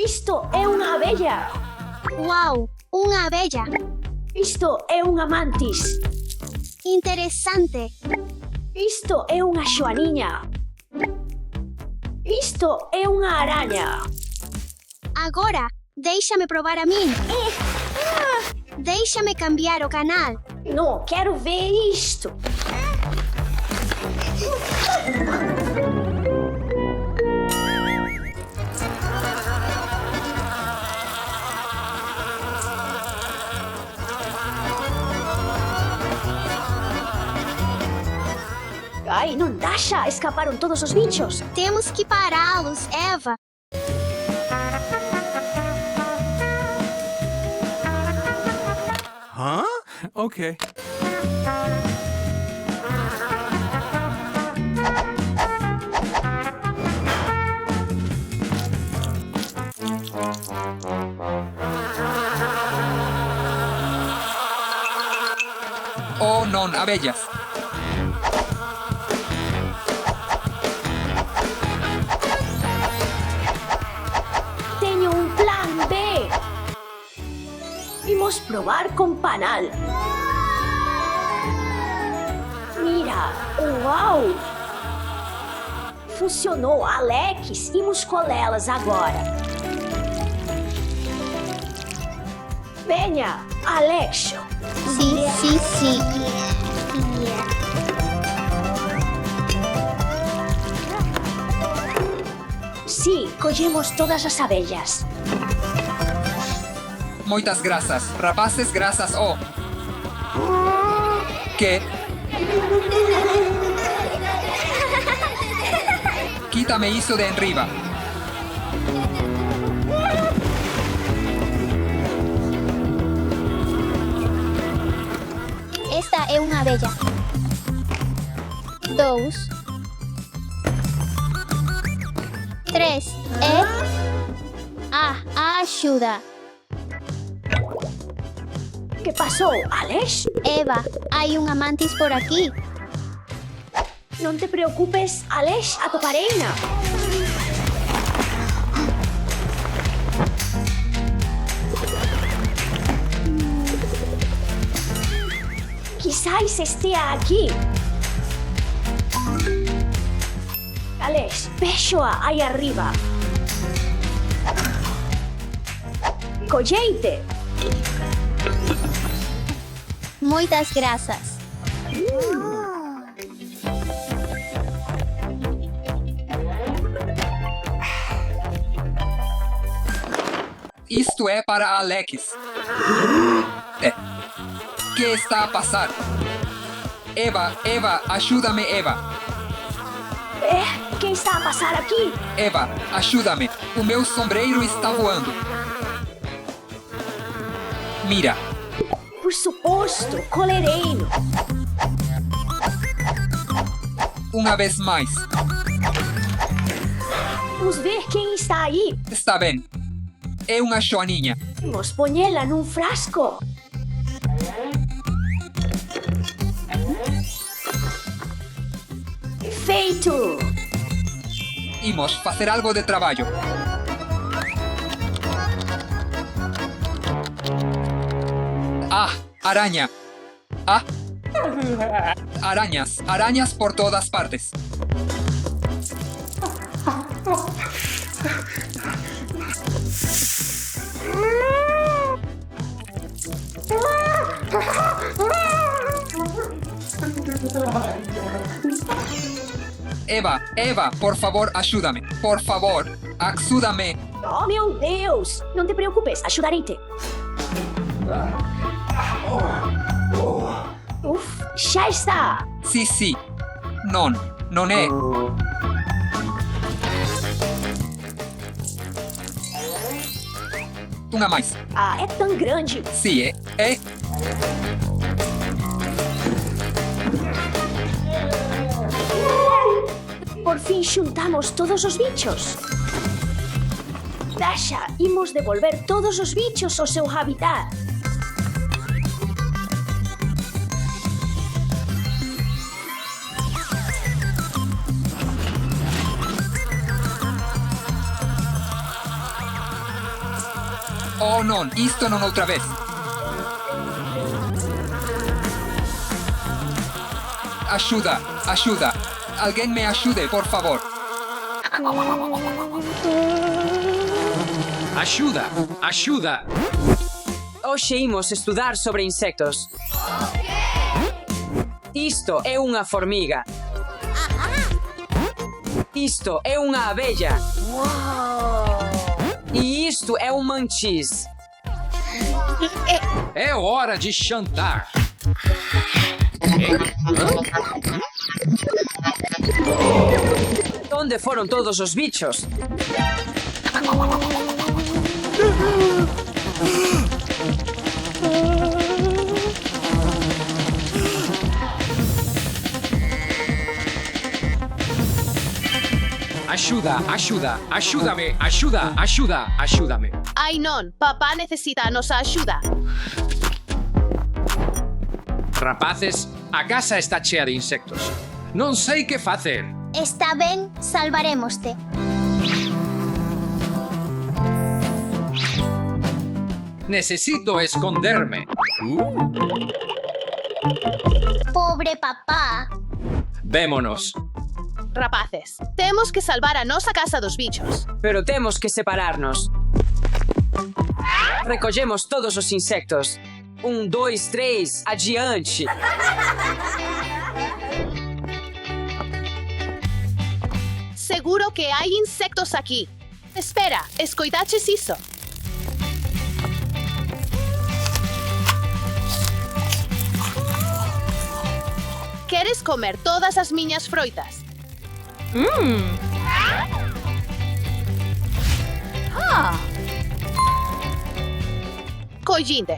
Isto é unha abella. Uau, unha abella. Isto é unha mantis. Interesante. Isto é unha xoaniña. Isto é unha araña. Agora, déixame probar a min. Déixame cambiar o canal. Non, quero ver isto. Ai, non daxa! Escaparon todos os bichos. Temos que pará-los, Eva. Huh? Okay. Oh, non, abellas. Teño un plan B. Imos probar con panal. Mira, uau! Funcionou, Alex. Imos colelas agora. Venha, Alexio. Sim. Sí, collemos todas as abellas. Moitas grazas. Rapaces, grazas, oh. Que? Quítame iso de enriba. Esta é unha abella. 2. 3. Axuda. Que pasou, Alex? Eva, hai unha mantis por aquí. Non te preocupes, Alex, atopareina. Quizás estea aquí. Alex, véxoa aí arriba. Colleite. Moitas grazas. Isto é para Alex. Que está a passar? Eva, ajuda-me, Eva. Quem está a passar aqui? Eva, ajuda-me. O meu sombreiro está voando. Mira. Por suposto, colereiro. Uma vez mais. Vamos ver quem está aí. Está bem. É uma joaninha. Vamos ponê-la num frasco. Feito! Imos fazer algo de trabalho. Aranha. Arañas por todas partes. Eva, por favor, ayúdame. Por favor, ayúdame. Oh, meu Deus! Não te preocupes, ajudarei-te. Já está! Sí. Non é. Uma mais. É tão grande. Sim, é. Por fim, juntamos todos os bichos. Dasha, imos devolver todos os bichos ao seu habitat. Oh non, isto non outra vez. Axuda, axuda. Alguén me axude, por favor. Axuda, axuda. Hoxe imos estudar sobre insectos. Isto é unha formiga. Isto é unha abella. E isto é um mantis. É hora de jantar. Onde foron todos os bichos? Axuda, axuda, axúdame, axuda, axuda, axúdame. Ai non, papá necesita a nosa axuda. Rapaces, a casa está chea de insectos. Non sei que facer. Está ben, salvarémoste. Necesito esconderme. Pobre papá. Vémonos. Rapaces, temos que salvar a nosa casa dos bichos. Pero temos que separarnos. Recollemos todos os insectos. 1, 2, 3, adiante. Seguro que hai insectos aquí. Espera, escoitaches iso? Queres comer todas as miñas froitas? Collinde.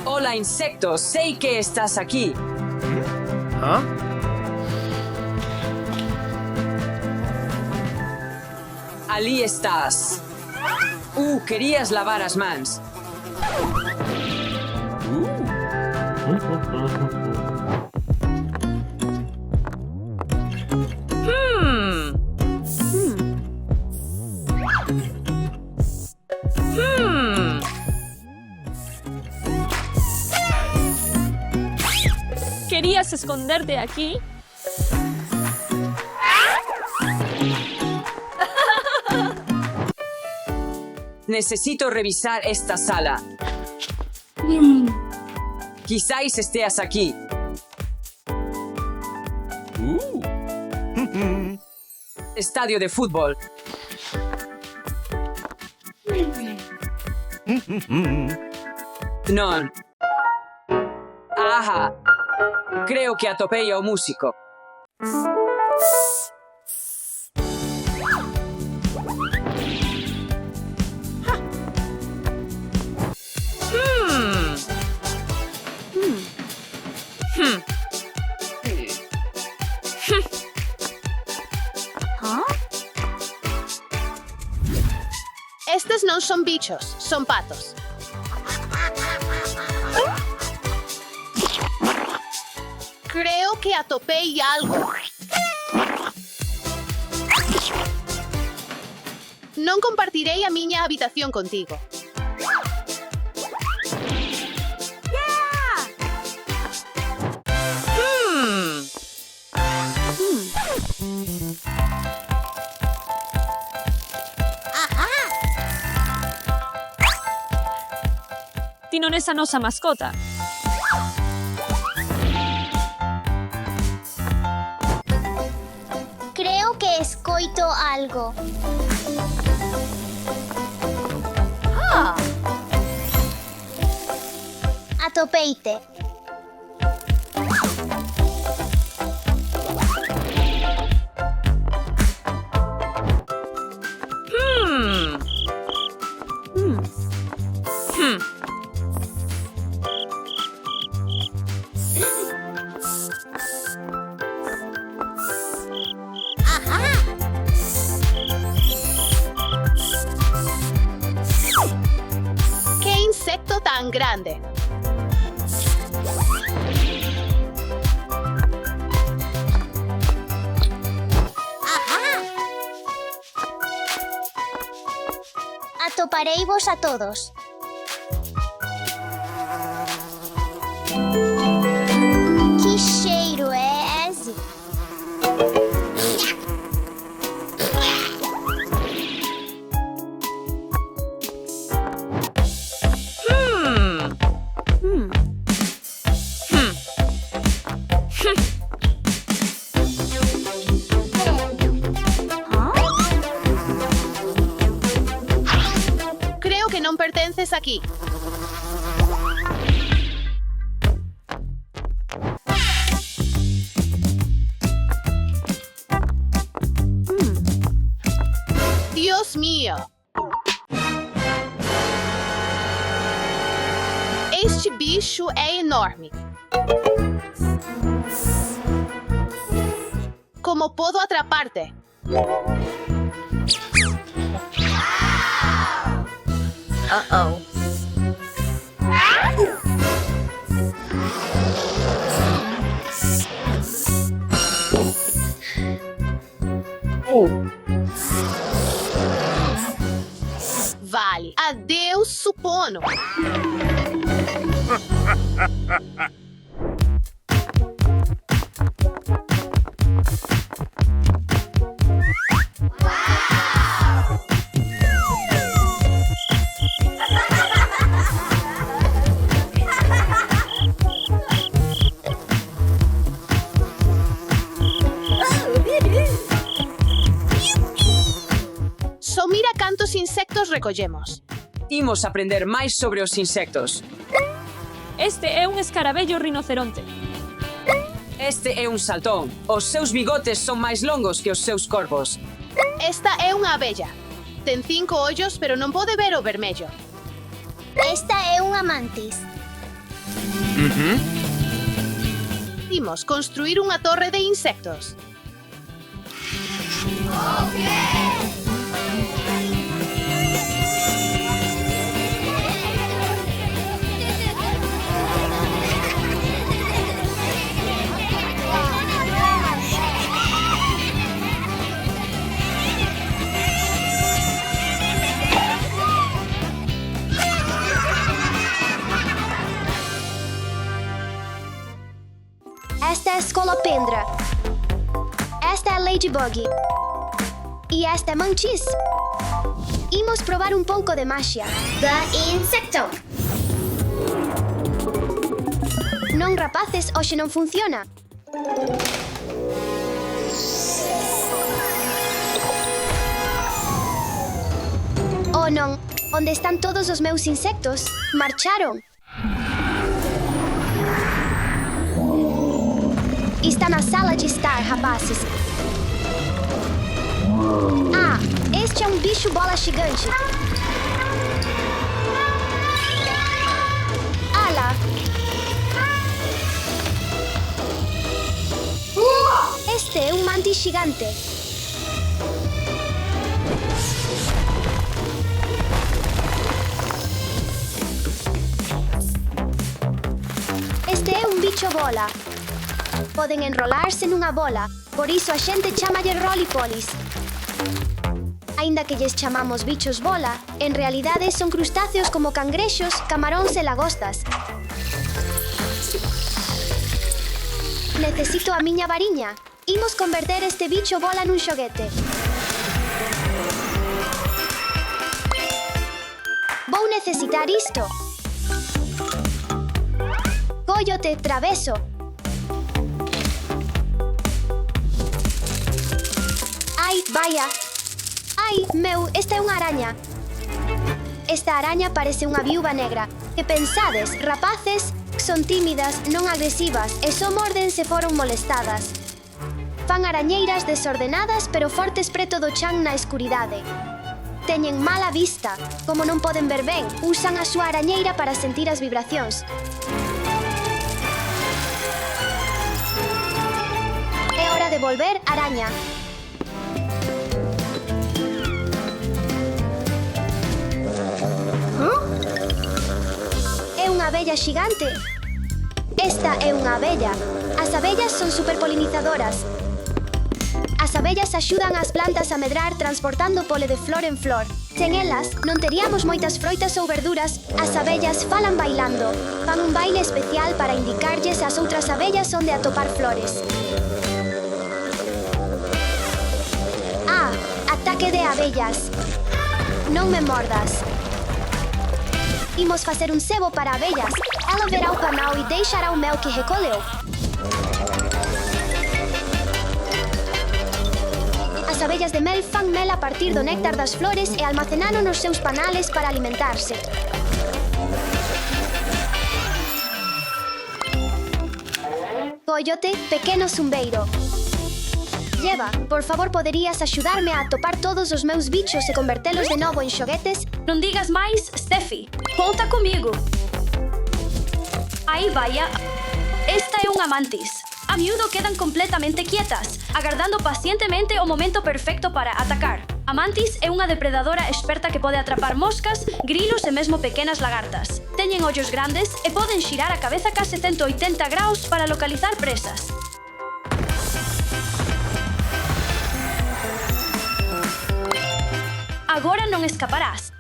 Hola, insectos, sei que estás aquí. Ali estás. Querías lavar as mans. ¿Querías esconderte aquí? Necesito revisar esta sala. Quizás estés aquí. Estadio de fútbol. Non. Aha. Creo que atopei ao músico. Estes non son bichos, son patos. Creo que atopei algo. Non compartirei a miña habitación contigo. Ti non es a nosa mascota. Creo que escoito algo. Atopeite. ¡Qué insecto tan grande! Pareivos a todos. Que cheiro é esse? Creo que non pertences aquí. Dios mío. Este bicho é enorme. Como posso atraparte? Uh-oh. Vale. Adeus, supono. Só mira cantos insectos recollemos. Imos aprender máis sobre os insectos. Este é un escarabello rinoceronte. Este é un saltón. Os seus bigotes son máis longos que os seus corpos. Esta é unha abella. Ten 5 ollos, pero non pode ver o vermello. Esta é unha mantis. Imos construir unha torre de insectos. Esta é a escolopendra. Esta é a ladybug. E esta é a mantis. Imos provar um pouco de magia. The insecto. Non, rapaces, hoxe non funciona. Oh non, onde están todos os meus insectos? Marcharon. Está na sala de estar, rapazes. Ah, este é um bicho bola gigante. Ala! Este é um mantis gigante. Este é um bicho bola. Poden enrolarse nunha bola, por iso a xente chamalle rolipolis. Aínda que lles chamamos bichos bola, en realidade son crustáceos como cangrexos, camaróns e lagostas. Necesito a miña variña. Imos converter este bicho bola nun xoguete. Vou necesitar isto. Cóllote traveso. Ai, vaya. Ai, meu, esta é unha araña. Esta araña parece unha viúva negra. Que pensades, rapaces? Son tímidas, non agresivas e só morden se foron molestadas. Fan arañeiras desordenadas pero fortes preto do chan na escuridade. Teñen mala vista. Como non poden ver ben, usan a súa arañeira para sentir as vibracións. É hora de volver araña. É unha abella xigante. Esta é unha abella. As abellas son superpolinizadoras. As abellas axudan as plantas a medrar transportando pole de flor en flor. Sen elas, non teríamos moitas froitas ou verduras. As abellas falan bailando. Fan un baile especial para indicarlles ás outras abellas onde atopar flores. Ataque de abellas. Non me mordas. Imos facer un cebo para abellas. Ela verá o panal e deixará o mel que recolheu. As abellas de mel fan mel a partir do néctar das flores e almacenano nos seus panales para alimentarse. Coyote, pequeno zumbeiro. Lleva, por favor, poderías axudarme a atopar todos os meus bichos e convertelos de novo en xoguetes? Non digas máis, Steffi. Conta comigo. Aí vaya. Esta é unha mantis. A miúdo quedan completamente quietas, agardando pacientemente o momento perfecto para atacar. A mantis é unha depredadora experta que pode atrapar moscas, grilos e mesmo pequenas lagartas. Teñen ollos grandes e poden xirar a cabeza case 180 graus para localizar presas. Agora non escaparás.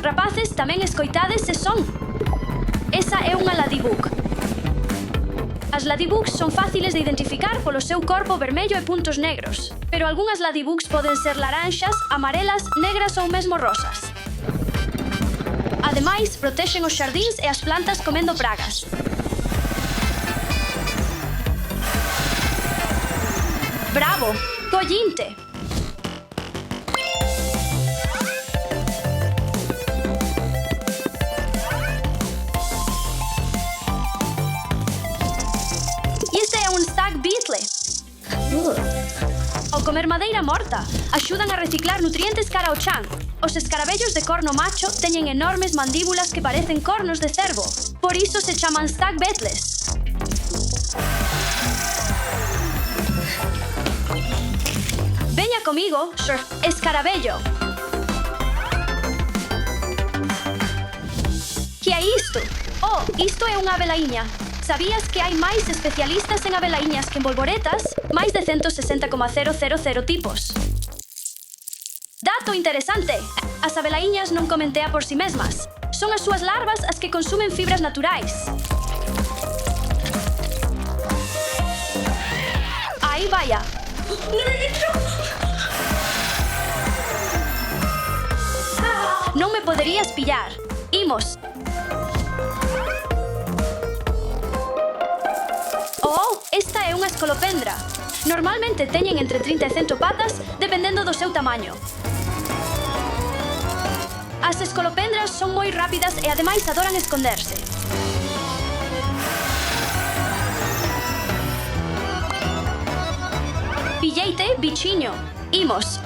Rapaces, tamén escoitades se son. Esa é unha ladybug. As ladybugs son fáciles de identificar polo seu corpo vermello e puntos negros, pero algunhas ladybugs poden ser laranxas, amarelas, negras ou mesmo rosas. Ademais, protexen os xardíns e as plantas comendo pragas. Bravo! Collinte! Este é un stag beetle. Ao comer madeira morta, axudan a reciclar nutrientes cara ao chan. Os escarabellos de corno macho teñen enormes mandíbulas que parecen cornos de cervo. Por iso se chaman stag beetles. Veña comigo, Sir Escarabello. Que é isto? Oh, isto é unha abelaiña. Sabías que hai máis especialistas en abelaiñas que en bolboretas? Máis de 160,000 tipos. Dato interesante! As abelaiñas non comen tea por si mesmas. Son as súas larvas as que consumen fibras naturais. Aí vaya. Non me poderías pillar. Imos. Oh, esta é unha escolopendra. Normalmente teñen entre 30 e 100 patas, dependendo do seu tamaño. As escolopendras son moi rápidas e ademais adoran esconderse. Pilleite, bichiño. Imos.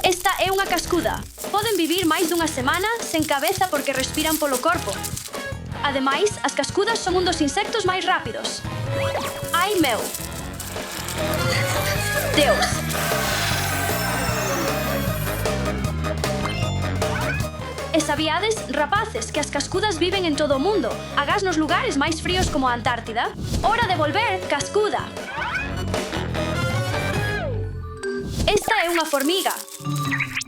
Esta é unha cascuda. Poden vivir máis dunha semana sen cabeza porque respiran polo corpo. Ademais, as cascudas son un dos insectos máis rápidos. Ai meu! Deus! E sabíades, rapaces, que as cascudas viven en todo o mundo, agás nos lugares máis fríos como a Antártida? Hora de volver, cascuda! Esta é unha formiga.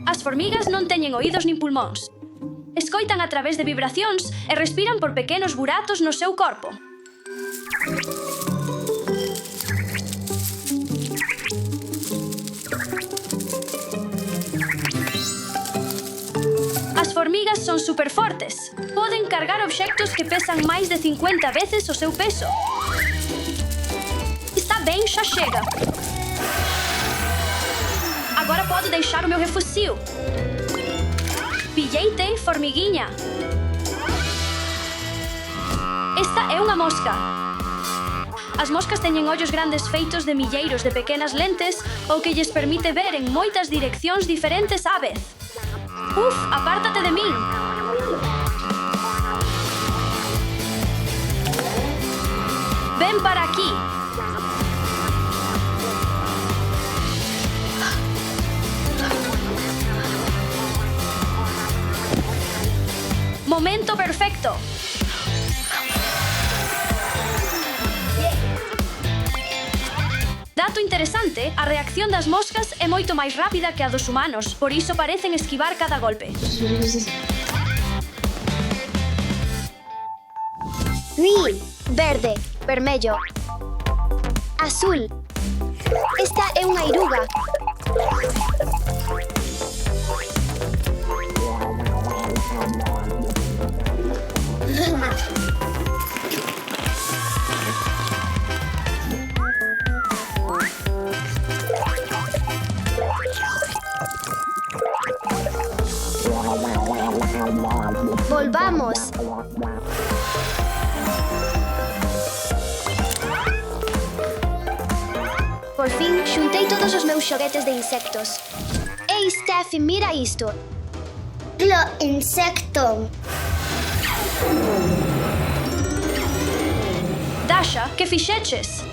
As formigas non teñen oídos nin pulmóns. Escoitan a través de vibracións e respiran por pequenos buratos no seu corpo. As formigas son superfortes. Poden cargar obxectos que pesan máis de 50 veces o seu peso. Está ben, xa chega. Agora pode deixar o meu refucio. Pilleite, formiguinha. Esta é unha mosca. As moscas teñen ollos grandes feitos de milleiros de pequenas lentes o que lles permite ver en moitas direccións diferentes á vez. Uf, apártate de min! Ven para aquí! Momento perfecto. Dato interesante, a reacción das moscas é moito máis rápida que a dos humanos, por iso parecen esquivar cada golpe. Green, verde, vermello, azul. Esta é unha iruga. Volvamos. Por fin, xuntei todos os meus xoguetes de insectos. Ei, Steffi, mira isto. Lo insecto. Dasha, que fixeches?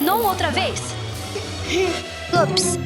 Non outra vez. Ups.